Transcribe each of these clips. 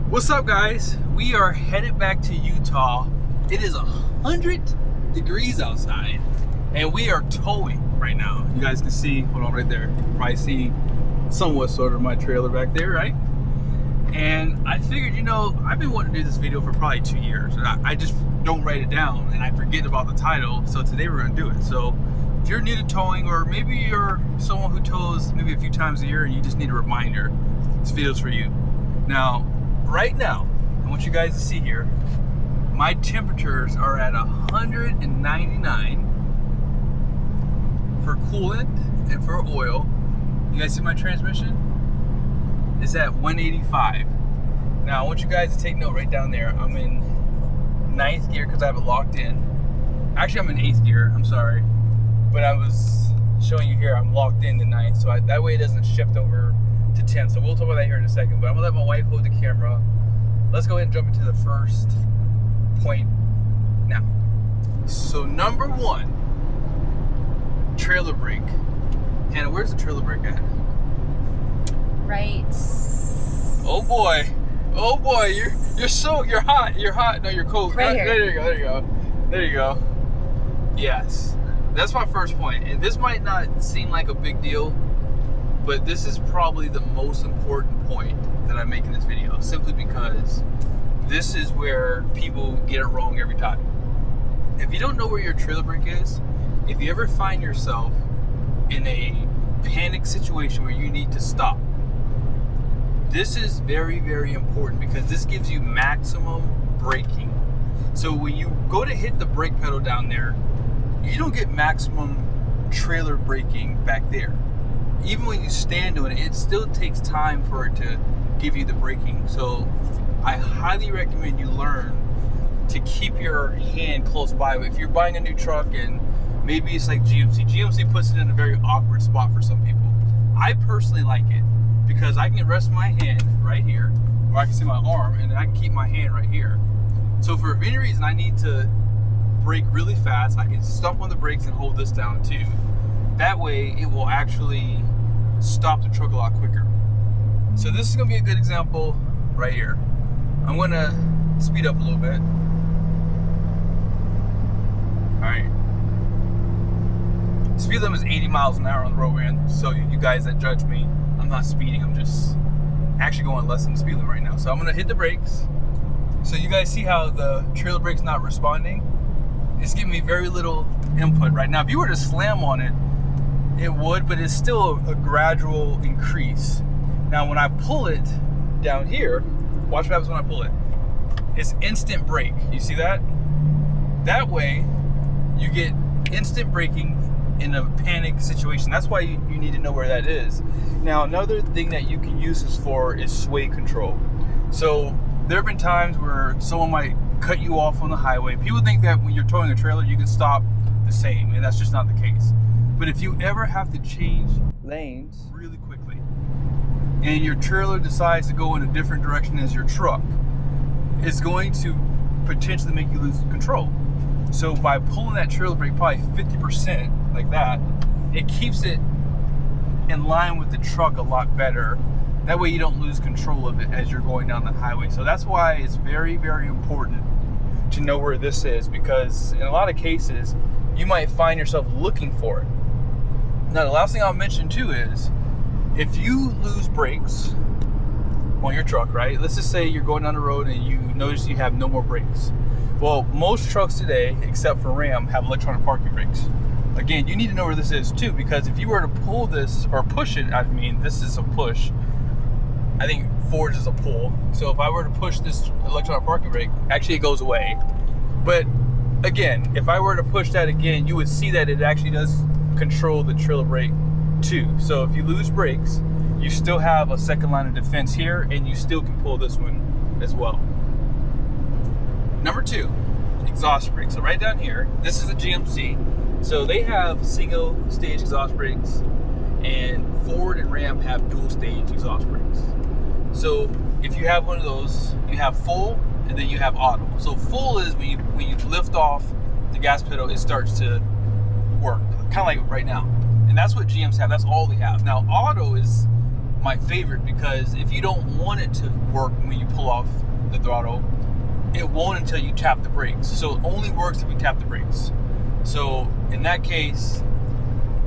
What's up, guys? We are headed back to Utah. It is 100 degrees outside and we are towing right now. You guys can see, hold on, right there. You can probably see somewhat sort of my trailer back there, right? And I figured, you know, I've been wanting to do this video for probably 2 years. I just don't write it down and I forget about the title. So today we're gonna do it. So if you're new to towing, or maybe you're someone who tows maybe a few times a year and you just need a reminder, this video's for you. Now, right now, I want you guys to see here, my temperatures are at 199 for coolant and for oil. You guys see my transmission? It's at 185. Now, I want you guys to take note right down there. I'm in 9th gear because I have it locked in. Actually, I'm in 8th gear, I'm sorry. But I was showing you here, I'm locked in to 9th, so that way it doesn't shift over to 10. So we'll talk about that here in a second, but I'm gonna let my wife hold the camera. Let's go ahead and jump into the first point now. So number one, trailer brake. Hannah, where's the trailer brake at? Right. Oh boy, you're hot. No, you're cold. Right here. There you go. Yes, that's my first point, and this might not seem like a big deal, but this is probably the most important point that I make in this video, simply because this is where people get it wrong every time. If you don't know where your trailer brake is, if you ever find yourself in a panic situation where you need to stop, this is very, very important because this gives you maximum braking. So when you go to hit the brake pedal down there, you don't get maximum trailer braking back there. Even when you stand doing it, it still takes time for it to give you the braking. So I highly recommend you learn to keep your hand close by. If you're buying a new truck and maybe it's like GMC puts it in a very awkward spot for some people. I personally like it because I can rest my hand right here, or I can see my arm, and then I can keep my hand right here. So for any reason I need to brake really fast, I can stomp on the brakes and hold this down too. That way it will actually stop the truck a lot quicker. So this is gonna be a good example right here. I'm gonna speed up a little bit. All right. Speed limit is 80 miles an hour on the road we're in. So you guys that judge me, I'm not speeding, I'm just actually going less than the speed limit right now. So I'm gonna hit the brakes. So you guys see how the trailer brake's not responding? It's giving me very little input right now. If you were to slam on it, it would, but it's still a gradual increase. Now when I pull it down here, watch what happens when I pull it. It's instant brake, you see that? That way, you get instant braking in a panic situation. That's why you need to know where that is. Now another thing that you can use this for is sway control. So there have been times where someone might cut you off on the highway. People think that when you're towing a trailer, you can stop the same, and that's just not the case. But if you ever have to change lanes really quickly, and your trailer decides to go in a different direction as your truck, it's going to potentially make you lose control. So by pulling that trailer brake probably 50% like that, it keeps it in line with the truck a lot better. That way you don't lose control of it as you're going down the highway. So that's why it's very, very important to know where this is, because in a lot of cases, you might find yourself looking for it. Now, the last thing I'll mention too is, if you lose brakes on your truck, right? Let's just say you're going down the road and you notice you have no more brakes. Well, most trucks today, except for Ram, have electronic parking brakes. Again, you need to know where this is too, because if you were to pull this, or push it, I mean, this is a push. I think Ford's is a pull. So if I were to push this electronic parking brake, actually it goes away. But again, if I were to push that again, you would see that it actually does control the trailer brake too. So if you lose brakes, you still have a second line of defense here, and you still can pull this one as well. Number two, exhaust brakes. So right down here, this is a GMC. So they have single stage exhaust brakes, and Ford and Ram have dual stage exhaust brakes. So if you have one of those, you have full and then you have auto. So full is when you lift off the gas pedal, it starts to work, kind of like right now. And that's what GMs have, that's all they have. Now auto is my favorite, because if you don't want it to work when you pull off the throttle, it won't until you tap the brakes. So it only works if you tap the brakes. So in that case,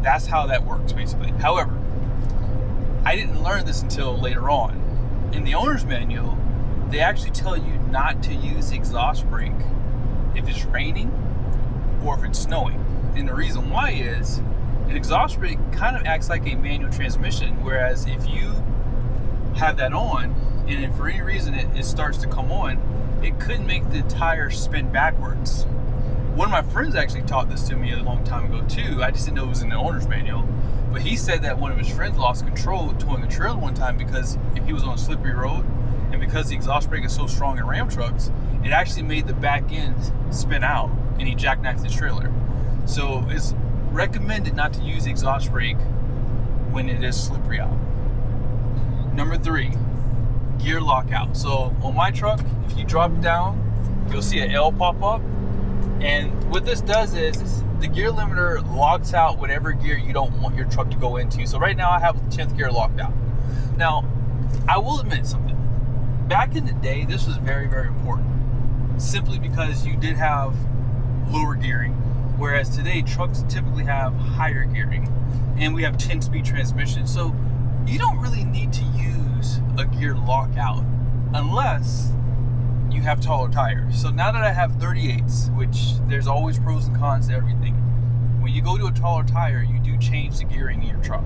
that's how that works basically. However, I didn't learn this until later on. In the owner's manual, they actually tell you not to use the exhaust brake if it's raining or if it's snowing. And the reason why is an exhaust brake kind of acts like a manual transmission, whereas if you have that on and if for any reason it starts to come on, it could make the tire spin backwards. One of my friends actually taught this to me a long time ago too. I just didn't know it was in the owner's manual. But he said that one of his friends lost control towing a trailer one time because he was on a slippery road, and because the exhaust brake is so strong in Ram trucks, it actually made the back end spin out, and he jackknifed the trailer. So it's recommended not to use the exhaust brake when it is slippery out. Number 3, gear lockout. So on my truck, if you drop it down, you'll see an L pop up. And what this does is the gear limiter locks out whatever gear you don't want your truck to go into. So right now I have 10th gear locked out. Now, I will admit something. Back in the day, this was very, very important. Simply because you did have lower gearing. Whereas today, trucks typically have higher gearing. And we have 10-speed transmission. So you don't really need to use a gear lockout unless you have taller tires. So now that I have 38s, which there's always pros and cons to everything, when you go to a taller tire, you do change the gearing in your truck.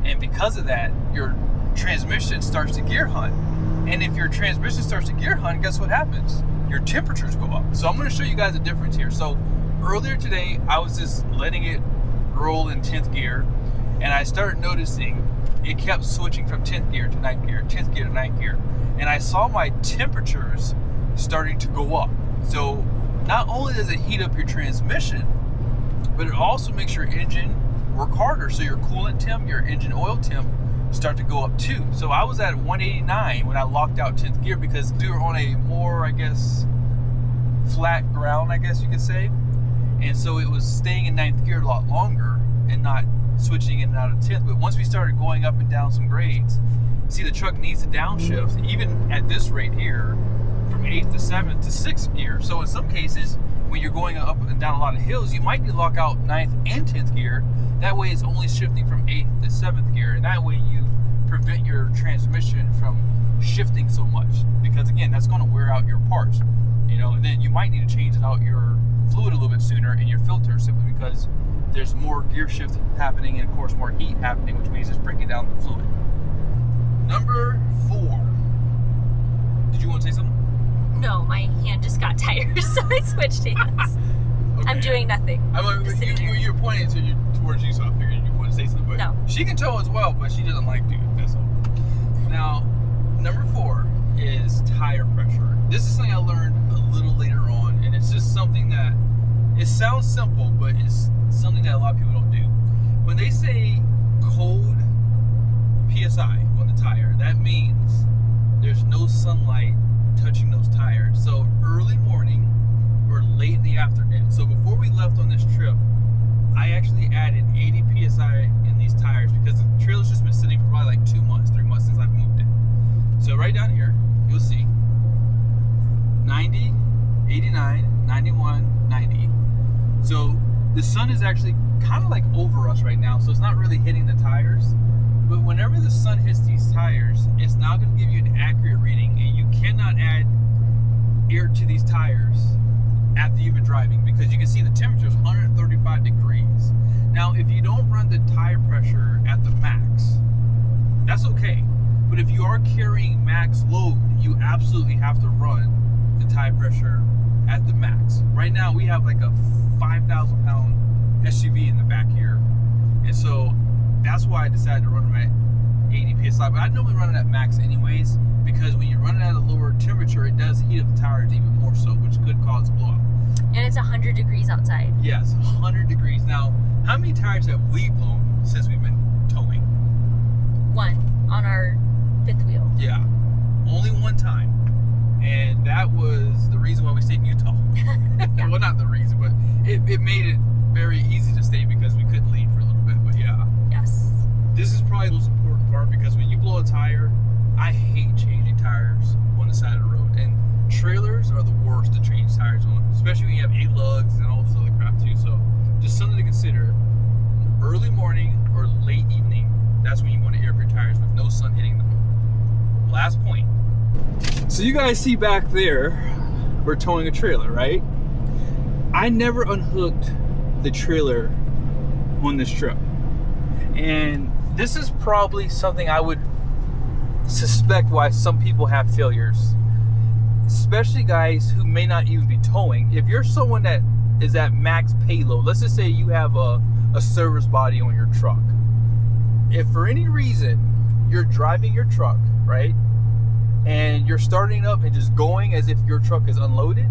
And because of that, your transmission starts to gear hunt. And if your transmission starts to gear hunt, guess what happens? Your temperatures go up. So I'm going to show you guys the difference here. So earlier today, I was just letting it roll in 10th gear, and I started noticing it kept switching from 10th gear to 9th gear, 10th gear to 9th gear. And I saw my temperatures starting to go up. So not only does it heat up your transmission, but it also makes your engine work harder. So your coolant temp, your engine oil temp start to go up too. So I was at 189 when I locked out 10th gear because we were on a more, I guess, flat ground, I guess you could say. And so it was staying in 9th gear a lot longer and not switching in and out of 10th. But once we started going up and down some grades, see, the truck needs to downshift, even at this rate here, from 8th to 7th to 6th gear. So in some cases, when you're going up and down a lot of hills, you might need to lock out 9th and 10th gear. That way it's only shifting from 8th to 7th gear. And that way you prevent your transmission from shifting so much. Because again, that's going to wear out your parts. You know, and then you might need to change out your fluid a little bit sooner in your filter, simply because there's more gear shift happening and of course more heat happening, which means it's breaking down the fluid. Number 4. Did you want to say something? No, my hand just got tired, so I switched hands. Okay. I'm doing nothing. You're pointing towards you, so I figured you wanted to say something. But no. She can tow as well, but she doesn't like to. That's all. Now, number 4 is tire pressure. This is something I learned a little later on, and it's just something that, it sounds simple, but it's something that a lot of people don't do. When they say cold PSI on the tire, that means there's no sunlight touching those tires. So early morning or late in the afternoon. So before we left on this trip, I actually added 80 PSI in these tires because the trailer's just been sitting for probably like 2 months, 3 months since I've moved it. So right down here, you'll see 90, 89, 91, 90. So the sun is actually kind of like over us right now, so it's not really hitting the tires. But whenever the sun hits these tires, it's now going to give you an accurate reading, and you cannot add air to these tires after you've been driving, because you can see the temperature is 135 degrees. Now, if you don't run the tire pressure at the max, that's okay. But if you are carrying max load, you absolutely have to run the tire pressure at the max. Right now, we have like a 5,000 pound SUV in the back here, and so that's why I decided to run them at 80 PSI. But I normally run it at max anyways, because when you run it at a lower temperature, it does heat up the tires even more so, which could cause a blowout. And it's 100 degrees outside. Yes, 100 degrees. Now, how many tires have we blown since we've been towing? 1 on our 5th wheel. Yeah, only 1 time. And that was the reason why we stayed in Utah. Well, not the reason, but it made it very easy to stay because we couldn't leave for a little bit. But yeah. Yes. This is probably the most important part part, because when you blow a tire, I hate changing tires on the side of the road, and trailers are the worst to change tires on, especially when you have 8 lugs and all this other crap too. So just something to consider. Early morning or late evening, that's when you want to air up your tires with no sun hitting them. Last point. So you guys see back there, we're towing a trailer, right? I never unhooked the trailer on this trip, and this is probably something I would suspect why some people have failures, especially guys who may not even be towing. If you're someone that is at max payload, let's just say you have a service body on your truck. If for any reason you're driving your truck, right, and you're starting up and just going as if your truck is unloaded,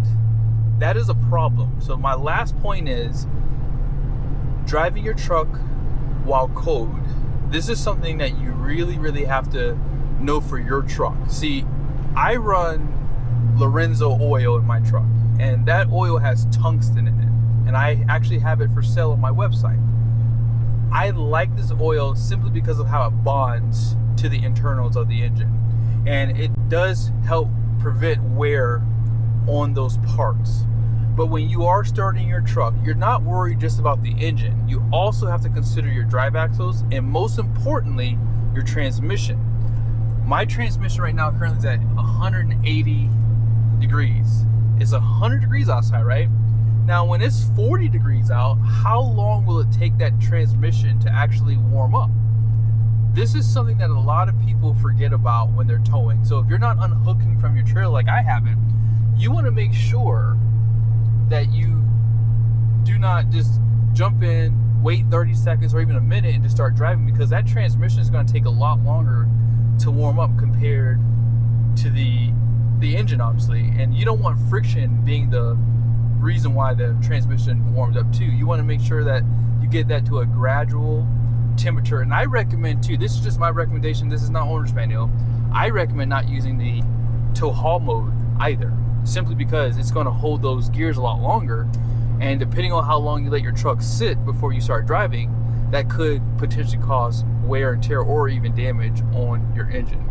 that is a problem. So my last point is driving your truck while cold. This is something that you really have to know for your truck. See, I run Lorenzo oil in my truck, and that oil has tungsten in it, and I actually have it for sale on my website. I like this oil simply because of how it bonds to the internals of the engine, and it does help prevent wear on those parts. But when you are starting your truck, you're not worried just about the engine. You also have to consider your drive axles, and most importantly, your transmission. My transmission right now currently is at 180 degrees. It's 100 degrees outside, right? Now, when it's 40 degrees out, how long will it take that transmission to actually warm up? This is something that a lot of people forget about when they're towing. So if you're not unhooking from your trailer like I haven't, you want to make sure that you do not just jump in, wait 30 seconds or even a minute and just start driving, because that transmission is going to take a lot longer to warm up compared to the engine, obviously. And you don't want friction being the reason why the transmission warms up too. You want to make sure that you get that to a gradual temperature. And I recommend too, this is just my recommendation, this is not owner's manual, I recommend not using the tow haul mode either, simply because it's going to hold those gears a lot longer, and depending on how long you let your truck sit before you start driving, that could potentially cause wear and tear or even damage on your engine.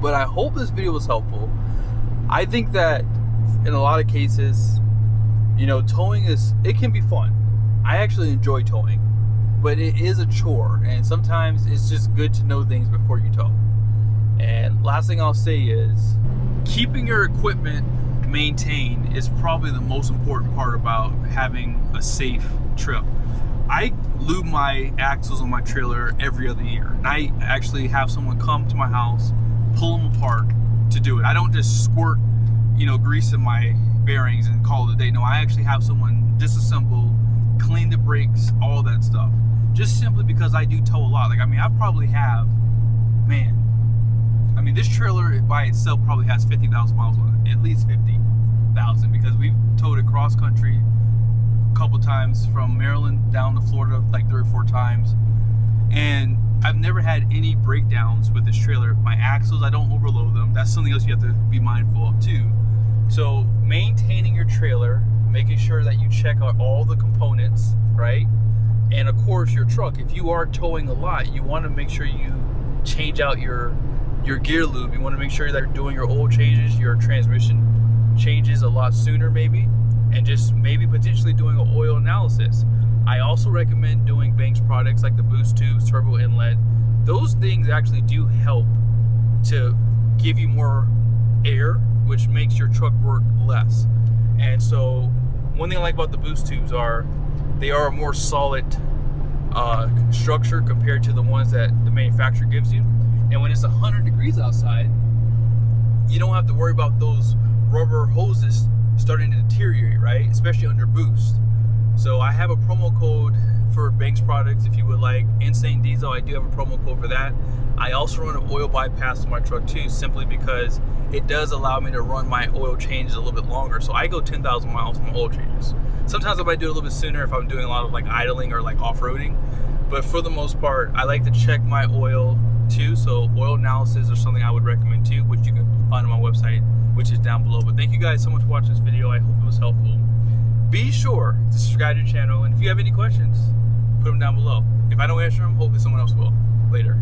But I hope this video was helpful. I think that in a lot of cases, you know, towing it can be fun. I actually enjoy towing, but it is a chore, and sometimes it's just good to know things before you tow. And last thing I'll say is, keeping your equipment maintained is probably the most important part about having a safe trip. I lube my axles on my trailer every other year, and I actually have someone come to my house, pull them apart to do it. I don't just squirt, you know, grease in my bearings and call it a day. No, I actually have someone disassemble, clean the brakes, all that stuff, just simply because I do tow a lot. Like, I mean, I probably have, this trailer by itself probably has 50,000 miles on it, at least 50,000, because we've towed it cross country a couple times from Maryland down to Florida, like 3 or 4 times, and I've never had any breakdowns with this trailer. My axles, I don't overload them. That's something else you have to be mindful of too. So maintaining your trailer, making sure that you check out all the components, right? And of course your truck, if you are towing a lot, you want to make sure you change out your gear lube. You want to make sure that you're doing your oil changes, your transmission changes a lot sooner maybe, and just maybe potentially doing an oil analysis. I also recommend doing Banks products like the boost tubes, turbo inlet. Those things actually do help to give you more air, which makes your truck work less. And so one thing I like about the boost tubes are they are a more solid structure compared to the ones that the manufacturer gives you. And when it's 100 degrees outside, you don't have to worry about those rubber hoses starting to deteriorate, right? Especially under boost. So I have a promo code for Banks products if you would like. Insane Diesel, I do have a promo code for that. I also run an oil bypass on my truck too, simply because it does allow me to run my oil changes a little bit longer. So I go 10,000 miles from oil changes. Sometimes I might do it a little bit sooner if I'm doing a lot of like idling or like off-roading. But for the most part, I like to check my oil too. So oil analysis is something I would recommend too, which you can find on my website, which is down below. But thank you guys so much for watching this video. I hope it was helpful. Be sure to subscribe to the channel, and if you have any questions, put them down below. If I don't answer them, hopefully someone else will later.